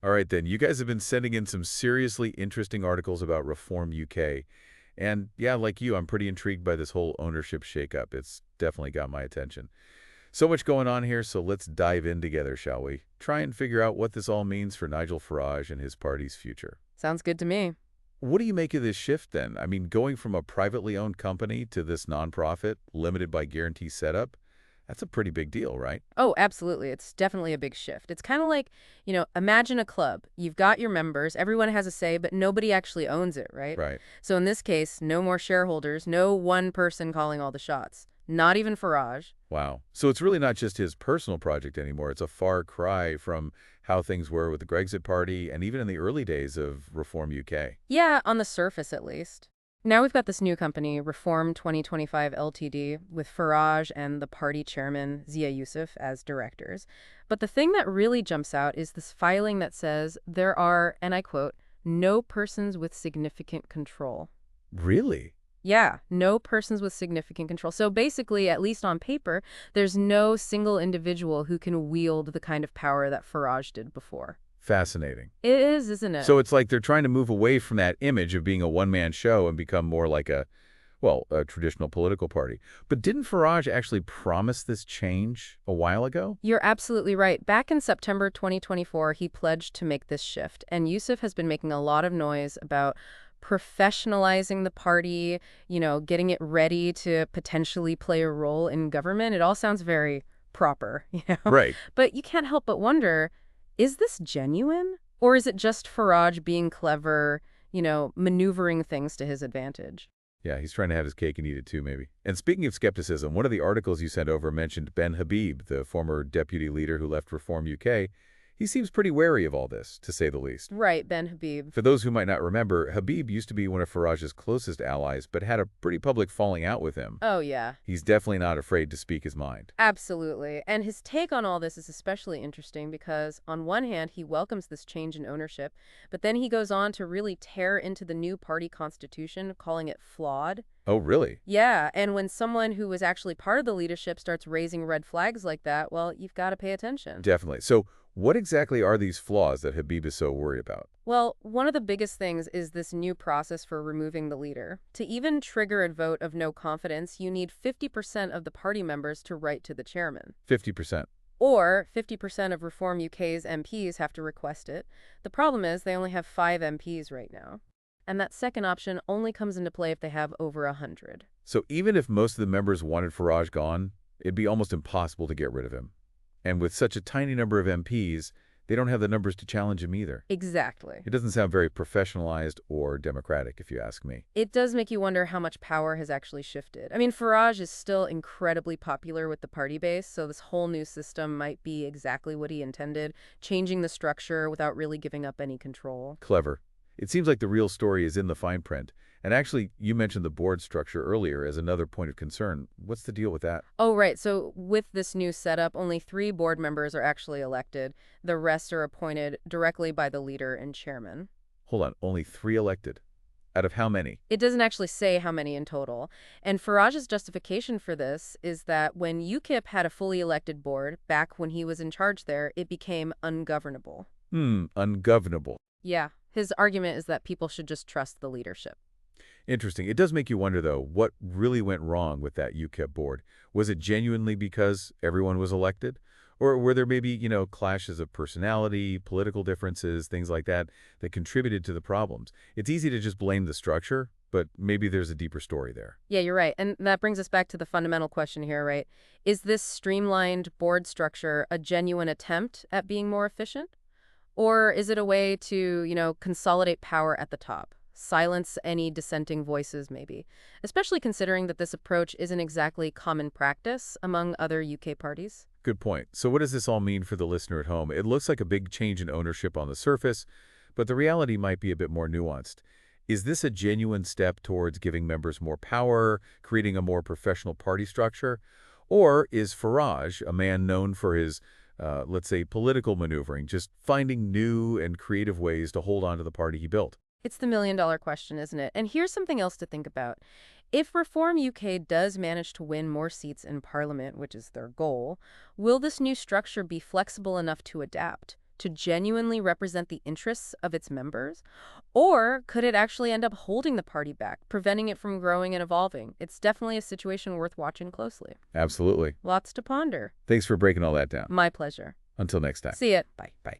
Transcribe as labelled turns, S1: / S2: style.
S1: All right, then. You guys have been sending in some seriously interesting articles about Reform UK. And yeah, like you, I'm pretty intrigued by this whole ownership shakeup. It's definitely got my attention. So much going on here, so let's dive in together, shall we? Try and figure out what this all means for Nigel Farage and his party's future.
S2: Sounds good to me.
S1: What do you make of this shift, then? I mean, going from a privately owned company to this nonprofit, limited by guarantee setup, that's a pretty big deal, right?
S2: Oh, absolutely. It's definitely a big shift. It's kind of like, imagine a club. You've got your members, everyone has a say, but nobody actually owns it, right?
S1: Right.
S2: So in this case, no more shareholders, no one person calling all the shots. Not even Farage.
S1: Wow. So it's really not just his personal project anymore. It's a far cry from how things were with the Grexit Party and even in the early days of Reform UK.
S2: Yeah, on the surface at least. Now we've got this new company, Reform 2025 Ltd, with Farage and the party chairman, Zia Yusuf, as directors. But the thing that really jumps out is this filing that says there are, and I quote, no persons with significant control.
S1: Really?
S2: Yeah, no persons with significant control. So basically, at least on paper, there's no single individual who can wield the kind of power that Farage did before.
S1: Fascinating.
S2: It is, isn't it?
S1: So it's like they're trying to move away from that image of being a one-man show and become more like a traditional political party. But didn't Farage actually promise this change a while ago?
S2: You're absolutely right. Back in September 2024, he pledged to make this shift, and Yusuf has been making a lot of noise about professionalizing the party, getting it ready to potentially play a role in government. It all sounds very proper,
S1: Right.
S2: But you can't help but wonder, is this genuine? Or is it just Farage being clever, maneuvering things to his advantage?
S1: Yeah, he's trying to have his cake and eat it too, maybe. And speaking of skepticism, one of the articles you sent over mentioned Ben Habib, the former deputy leader who left Reform UK. He seems pretty wary of all this, to say the least.
S2: Right, Ben Habib.
S1: For those who might not remember, Habib used to be one of Farage's closest allies, but had a pretty public falling out with him.
S2: Oh, yeah.
S1: He's definitely not afraid to speak his mind.
S2: Absolutely. And his take on all this is especially interesting because, on one hand, he welcomes this change in ownership, but then he goes on to really tear into the new party constitution, calling it flawed.
S1: Oh, really?
S2: Yeah, and when someone who was actually part of the leadership starts raising red flags like that, well, you've got to pay attention.
S1: Definitely. So what exactly are these flaws that Habib is so worried about?
S2: Well, one of the biggest things is this new process for removing the leader. To even trigger a vote of no confidence, you need 50% of the party members to write to the chairman.
S1: 50%.
S2: Or 50% of Reform UK's MPs have to request it. The problem is they only have 5 MPs right now. And that second option only comes into play if they have over 100.
S1: So even if most of the members wanted Farage gone, it'd be almost impossible to get rid of him. And with such a tiny number of MPs, they don't have the numbers to challenge him either.
S2: Exactly.
S1: It doesn't sound very professionalized or democratic, if you ask me.
S2: It does make you wonder how much power has actually shifted. I mean, Farage is still incredibly popular with the party base, so this whole new system might be exactly what he intended, changing the structure without really giving up any control.
S1: Clever. It seems like the real story is in the fine print. And actually, you mentioned the board structure earlier as another point of concern. What's the deal with that?
S2: Oh, right. So with this new setup, only 3 board members are actually elected. The rest are appointed directly by the leader and chairman.
S1: Hold on, only 3 elected. Out of how many?
S2: It doesn't actually say how many in total. And Farage's justification for this is that when UKIP had a fully elected board, back when he was in charge there, it became ungovernable.
S1: Ungovernable.
S2: Yeah. His argument is that people should just trust the leadership.
S1: Interesting. It does make you wonder, though, what really went wrong with that UKIP board? Was it genuinely because everyone was elected? Or were there maybe, clashes of personality, political differences, things like that, that contributed to the problems? It's easy to just blame the structure, but maybe there's a deeper story there.
S2: Yeah, you're right. And that brings us back to the fundamental question here, right? Is this streamlined board structure a genuine attempt at being more efficient? Or is it a way to, consolidate power at the top? Silence any dissenting voices, maybe, especially considering that this approach isn't exactly common practice among other UK parties.
S1: Good point. So what does this all mean for the listener at home? It looks like a big change in ownership on the surface, but the reality might be a bit more nuanced. Is this a genuine step towards giving members more power, creating a more professional party structure? Or is Farage, a man known for his, let's say, political maneuvering, just finding new and creative ways to hold on to the party he built?
S2: It's the million-dollar question, isn't it? And here's something else to think about. If Reform UK does manage to win more seats in Parliament, which is their goal, will this new structure be flexible enough to adapt, to genuinely represent the interests of its members? Or could it actually end up holding the party back, preventing it from growing and evolving? It's definitely a situation worth watching closely.
S1: Absolutely.
S2: Lots to ponder.
S1: Thanks for breaking all that down.
S2: My pleasure.
S1: Until next time.
S2: See it. Bye.
S1: Bye.